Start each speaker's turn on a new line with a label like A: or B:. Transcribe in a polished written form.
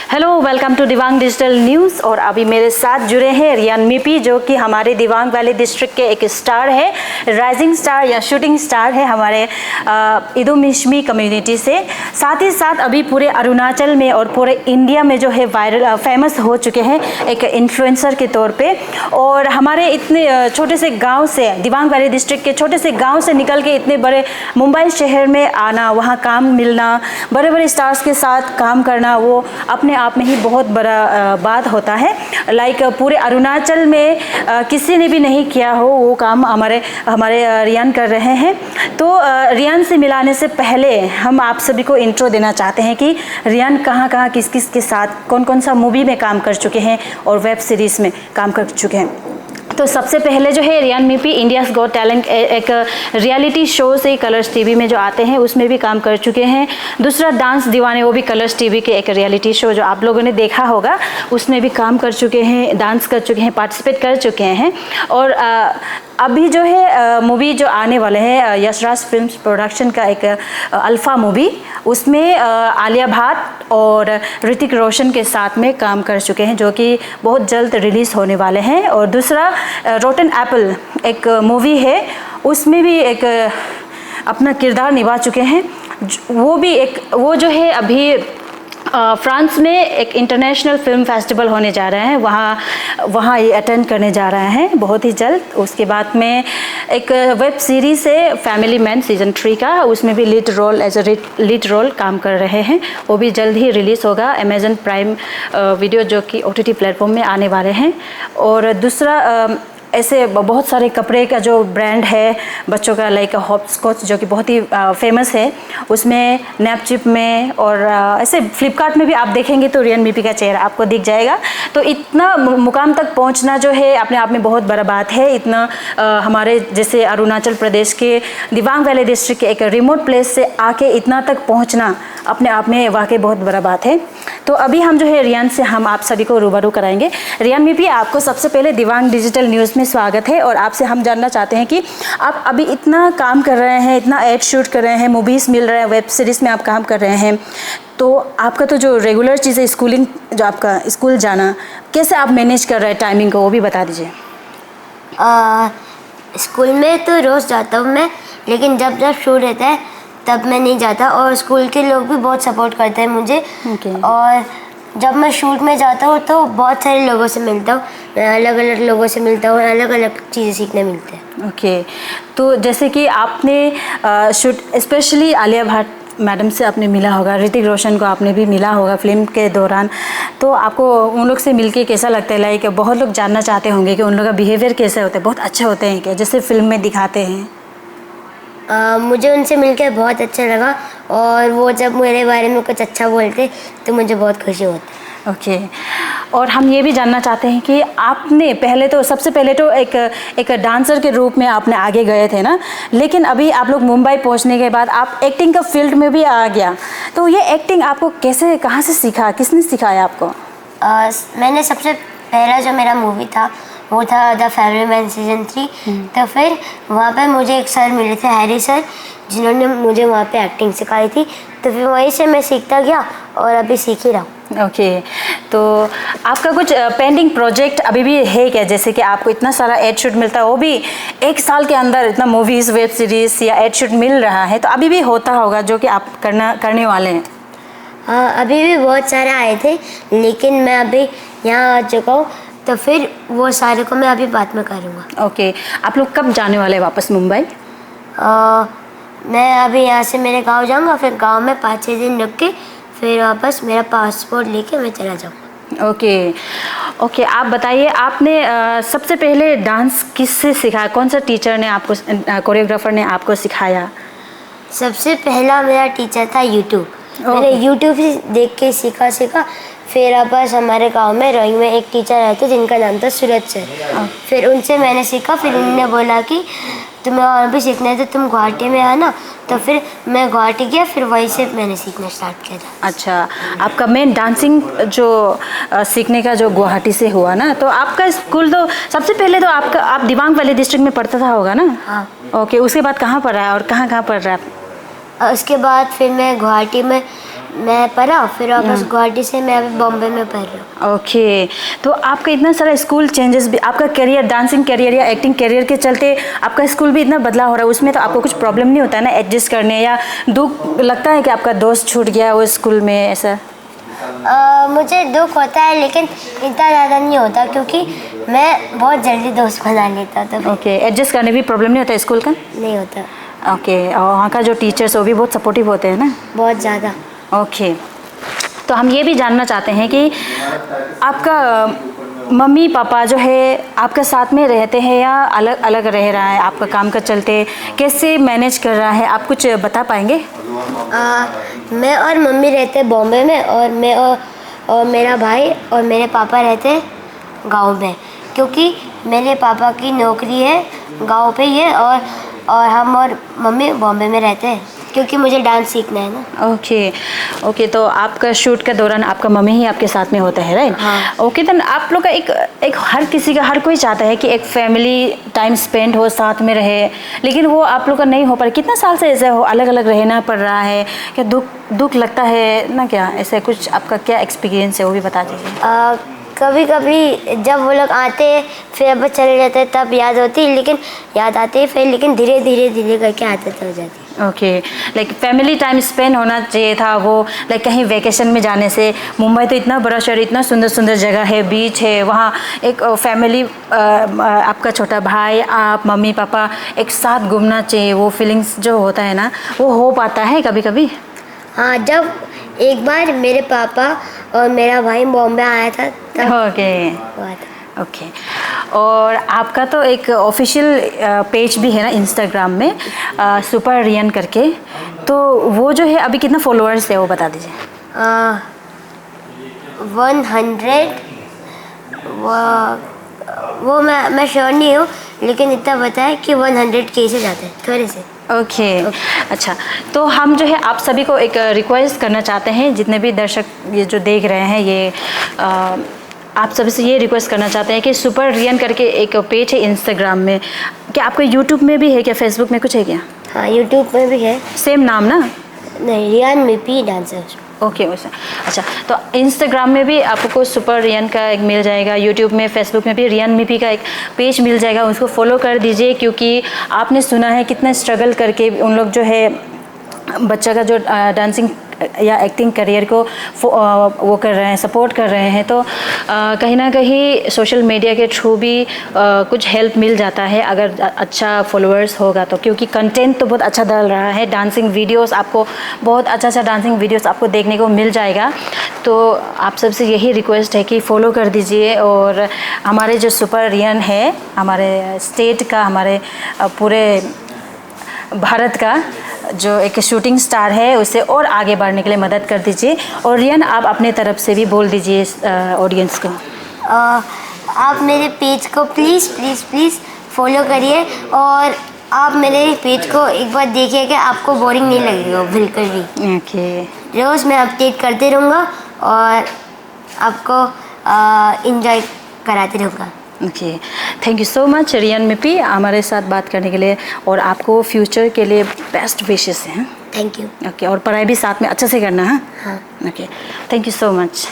A: Hello, welcome to Divang digital news. और अभी मेरे साथ जुड़े हैं रियान मिपी, जो कि हमारे दिवांग वैली डिस्ट्रिक्ट के एक स्टार है, राइजिंग स्टार या शूटिंग स्टार है हमारे इदुमिशमी कम्युनिटी से। साथ ही साथ अभी पूरे अरुणाचल में और पूरे इंडिया में जो है वायरल फेमस हो चुके हैं एक इन्फ्लुएंसर के तौर पे। और हमारे इतने छोटे से गांव से, दिवांग वैली डिस्ट्रिक्ट के छोटे से गांव से निकल के इतने बड़े मुंबई शहर में आना, वहाँ काम मिलना, बड़े बड़े स्टार्स के साथ काम करना, वो अपने आप में ही बहुत बड़ा बात होता है। लाइक पूरे अरुणाचल में किसी ने भी नहीं किया हो वो काम हमारे रियान कर रहे हैं। तो रियान से मिलाने से पहले हम आप सभी को इंट्रो देना चाहते हैं कि रियान कहाँ किस किस के साथ कौन कौन सा मूवी में काम कर चुके हैं और वेब सीरीज़ में काम कर चुके हैं। तो सबसे पहले जो है रियान मिपी इंडियाज़ गॉट टैलेंट एक रियलिटी शो से कलर्स टीवी में जो आते हैं उसमें भी काम कर चुके हैं। दूसरा डांस दीवाने, वो भी कलर्स टीवी के एक रियलिटी शो जो आप लोगों ने देखा होगा, उसमें भी काम कर चुके हैं, डांस कर चुके हैं, पार्टिसिपेट कर चुके हैं। और अभी जो है मूवी जो आने वाले हैं यशराज फिल्म्स प्रोडक्शन का एक अल्फ़ा मूवी, उसमें आलिया भट्ट और ऋतिक रोशन के साथ में काम कर चुके हैं, जो कि बहुत जल्द रिलीज़ होने वाले हैं। और दूसरा रोटन एप्पल एक मूवी है, उसमें भी एक अपना किरदार निभा चुके हैं। वो जो है अभी फ्रांस में एक इंटरनेशनल फिल्म फेस्टिवल होने जा रहे हैं, वहाँ ये अटेंड करने जा रहे हैं बहुत ही जल्द। उसके बाद में एक वेब सीरीज़ है फैमिली मैन सीज़न 3 का, उसमें भी लीड रोल काम कर रहे हैं, वो भी जल्द ही रिलीज़ होगा अमेज़न प्राइम वीडियो, जो कि OTT प्लेटफॉर्म में आने वाले हैं। और दूसरा ऐसे बहुत सारे कपड़े का जो ब्रांड है बच्चों का, लाइक हॉपस्कॉच, जो कि बहुत ही फेमस है, उसमें नैपचिप में और ऐसे फ्लिपकार्ट में भी आप देखेंगे तो रियान मिपी का चेहरा आपको दिख जाएगा। तो इतना मुकाम तक पहुंचना जो है अपने आप में बहुत बड़ा बात है। इतना हमारे जैसे अरुणाचल प्रदेश के दिवांग वैली डिस्ट्रिक्ट के एक रिमोट प्लेस से आके इतना तक पहुँचना अपने आप में वाकई बहुत बड़ा बात है। तो अभी हम जो है रियान से हम आप सभी को रूबरू कराएंगे। रियान मिपी, आपको सबसे पहले दिवांग डिजिटल न्यूज़ में स्वागत है। और आपसे हम जानना चाहते हैं कि आप अभी इतना काम कर रहे हैं, इतना एड शूट कर रहे हैं, मूवीज़ मिल रहे हैं, वेब सीरीज़ में आप काम कर रहे हैं, तो आपका तो जो रेगुलर चीज़ है स्कूलिंग, जो आपका स्कूल जाना, कैसे आप मैनेज कर रहे हैं टाइमिंग को, वो भी बता दीजिए।
B: स्कूल में तो रोज़ जाता हूँ मैं, लेकिन जब शूट रहता है तब मैं नहीं जाता। और स्कूल के लोग भी बहुत सपोर्ट करते हैं मुझे। और जब मैं शूट में जाता हूँ तो बहुत सारे लोगों से मिलता हूँ, अलग अलग लोगों से मिलता हूँ, अलग अलग चीज़ें सीखने मिलते हैं।
A: ओके, तो जैसे कि आपने shoot specially Alia Bhatt madam से आपने मिला होगा, ऋतिक रोशन को आपने भी मिला होगा फिल्म के दौरान, तो आपको उन लोग से मिलके कैसा लगता है? लाइक बहुत लोग जानना चाहते होंगे कि उन लोगों का बिहेवियर कैसे होता है, बहुत अच्छे होते हैं क्या, जैसे फिल्म में दिखाते हैं?
B: मुझे उनसे मिलकर बहुत अच्छा लगा, और वो जब मेरे बारे में कुछ अच्छा बोलते तो मुझे बहुत खुशी होती।
A: ओके, और हम ये भी जानना चाहते हैं कि आपने सबसे पहले तो एक डांसर के रूप में आपने आगे गए थे ना, लेकिन अभी आप लोग मुंबई पहुंचने के बाद आप एक्टिंग का फील्ड में भी आ गया। तो ये एक्टिंग आपको कैसे, कहाँ से सीखा, किसने सिखाया आपको?
B: मैंने सबसे पहला जो मेरा मूवी था वो था द फैमिली मैन सीज़न 3। तो फिर वहाँ पे मुझे एक सर मिले थे, हैरी सर, जिन्होंने मुझे वहाँ पे एक्टिंग सिखाई थी। तो फिर वहीं से मैं सीखता गया और अभी सीख ही रहा हूँ।
A: ओके, तो आपका कुछ पेंडिंग प्रोजेक्ट अभी भी है क्या? जैसे कि आपको इतना सारा एड शूट मिलता है, वो भी एक साल के अंदर इतना मूवीज़, वेब सीरीज़ या एड शूट मिल रहा है, तो अभी भी होता होगा जो कि आप करने वाले हैं?
B: हाँ, अभी भी बहुत सारे आए थे, लेकिन मैं अभी यहाँ आ चुका हूँ, तो फिर वो सारे को मैं अभी बाद में करूँगा।
A: ओके, आप लोग कब जाने वाले हैं वापस मुंबई?
B: मैं अभी यहाँ से मेरे गांव जाऊँगा, फिर गांव में 5-6 दिन रुक के फिर वापस मेरा पासपोर्ट लेके मैं चला जाऊँगा।
A: ओके, आप बताइए, आपने सबसे पहले डांस किससे सिखाया? कौन सा टीचर ने आपको, कोरियोग्राफर ने आपको सिखाया?
B: सबसे पहला मेरा टीचर था यूट्यूब। मैंने यूट्यूब से देख के सीखा। फिर वापस हमारे गांव में रोइंग में एक टीचर आए थे जिनका नाम था सूरज सर। फिर उनसे मैंने सीखा। फिर उन्होंने बोला कि तुम्हें और भी सीखना है तो तुम गुवाहाटी में आना। तो फिर मैं गुवाहाटी गया, फिर वहीं से मैंने सीखना स्टार्ट किया था।
A: अच्छा, आपका मेन डांसिंग जो सीखने का जो गुवाहाटी से हुआ ना, तो आपका स्कूल तो सबसे पहले तो आप दिवांग वैली डिस्ट्रिक्ट में पढ़ता था होगा ना?
B: हाँ।
A: ओके, उसके बाद कहाँ पढ़ा है और कहाँ पढ़ रहा है?
B: उसके बाद फिर मैं गुवाहाटी में मैं पढ़ा, फिर वापस गुवाहाटी से मैं अभी बॉम्बे में पढ़ रहा हूँ।
A: ओके, तो आपका इतना सारा स्कूल चेंजेस भी, आपका करियर, डांसिंग करियर या एक्टिंग करियर के चलते आपका स्कूल भी इतना बदलाव हो रहा है, उसमें तो आपको कुछ प्रॉब्लम नहीं होता है ना एडजस्ट करने, या दुख लगता है कि आपका दोस्त छूट गया वो स्कूल में ऐसा?
B: मुझे दुख होता है लेकिन इतना ज़्यादा नहीं होता क्योंकि मैं बहुत जल्दी दोस्त बना लेता तो
A: ओके, एडजस्ट करने भी प्रॉब्लम नहीं होता स्कूल का?
B: नहीं होता।
A: ओके, और वहाँ का जो टीचर्स वो भी बहुत सपोर्टिव होते हैं ना?
B: बहुत ज़्यादा।
A: ओके, तो हम ये भी जानना चाहते हैं कि आपका मम्मी पापा जो है आपके साथ में रहते हैं या अलग अलग रह रहा है, आपका काम का चलते कैसे मैनेज कर रहा है, आप कुछ बता पाएंगे?
B: मैं और मम्मी रहते हैं बॉम्बे में, और मैं और मेरा भाई और मेरे पापा रहते हैं गांव में, क्योंकि मेरे पापा की नौकरी है गांव पे ही है, और हम और मम्मी बॉम्बे में रहते हैं क्योंकि मुझे डांस सीखना है ना।
A: ओके, तो आपका शूट के दौरान आपका मम्मी ही आपके साथ में होता है, राइट?
B: हाँ।
A: ओके, तो आप लोग का एक हर किसी का, हर कोई चाहता है कि एक फैमिली टाइम स्पेंड हो, साथ में रहे, लेकिन वो आप लोग का नहीं हो पा रहा। कितना साल से ऐसे हो अलग अलग रहना पड़ रहा है? क्या दुख लगता है ना? क्या ऐसा कुछ आपका क्या एक्सपीरियंस है वो भी बता दीजिए।
B: कभी कभी जब वो लोग आते हैं फिर अब चले जाते हैं तब याद होती है, लेकिन याद आती है फिर, लेकिन धीरे धीरे करके आदत हो जाती है।
A: Okay, like family time spend होना चाहिए था वो, लाइक कहीं वेकेशन में जाने से। मुंबई तो इतना बड़ा शहर, इतना सुंदर सुंदर जगह है, बीच है, वहाँ एक फैमिली, आपका छोटा भाई, आप, मम्मी पापा एक साथ घूमना चाहिए, वो फीलिंग्स जो होता है ना वो हो पाता है कभी कभी?
B: हाँ, जब एक बार मेरे पापा और मेरा भाई बॉम्बे आया था तब
A: ओके
B: हुआ था।
A: ओके, और आपका तो एक ऑफिशियल पेज भी है ना इंस्टाग्राम में, सुपर रियन करके, तो वो जो है अभी कितना फॉलोअर्स है वो बता दीजिए।
B: 100, वो मैं श्योर नहीं हूँ, लेकिन इतना पता है कि 100K से जाते हैं थोड़े से।
A: ओके, अच्छा, तो हम जो है आप सभी को एक रिक्वेस्ट करना चाहते हैं, जितने भी दर्शक ये जो देख रहे हैं, ये आप सभी से ये रिक्वेस्ट करना चाहते हैं कि सुपर रियन करके एक पेज है इंस्टाग्राम में, क्या आपका यूट्यूब में भी है, क्या फेसबुक में कुछ है क्या?
B: हाँ, यूट्यूब में भी है,
A: सेम नाम ना?
B: नहीं, रियान मिपी डांसर।
A: ओके, वैसा। अच्छा, तो इंस्टाग्राम में भी आपको सुपर रियन का एक मिल जाएगा, यूट्यूब में, फेसबुक में भी रियन मिपी का एक पेज मिल जाएगा, उसको फॉलो कर दीजिए, क्योंकि आपने सुना है कितना स्ट्रगल करके उन लोग जो है बच्चा का जो डांसिंग या एक्टिंग करियर को वो कर रहे हैं, सपोर्ट कर रहे हैं। तो कहीं ना कहीं सोशल मीडिया के थ्रू भी कुछ हेल्प मिल जाता है अगर अच्छा फॉलोअर्स होगा तो, क्योंकि कंटेंट तो बहुत अच्छा डाल रहा है, डांसिंग वीडियोस आपको बहुत अच्छा डांसिंग वीडियोस आपको देखने को मिल जाएगा। तो आप सबसे यही रिक्वेस्ट है कि फॉलो कर दीजिए, और हमारे जो सुपर रियन है, हमारे स्टेट का, हमारे पूरे भारत का जो एक शूटिंग स्टार है, उसे और आगे बढ़ने के लिए मदद कर दीजिए। और रियन, आप अपने तरफ से भी बोल दीजिए ऑडियंस को।
B: आप मेरे पेज को प्लीज़ फॉलो करिए, और आप मेरे पेज को एक बार देखिए कि आपको बोरिंग नहीं लगेगा बिल्कुल भी।
A: ओके,
B: रोज़ मैं अपडेट करते रहूँगा और आपको इंजॉय कराते रहूँगा।
A: Okay, thank you so much Rian Mipi हमारे साथ बात करने के लिए, और आपको फ्यूचर के लिए बेस्ट विशेस हैं।
B: Thank you.
A: ओके, और पढ़ाई भी साथ में अच्छे से करना है।
B: हाँ।
A: Okay, thank you so much.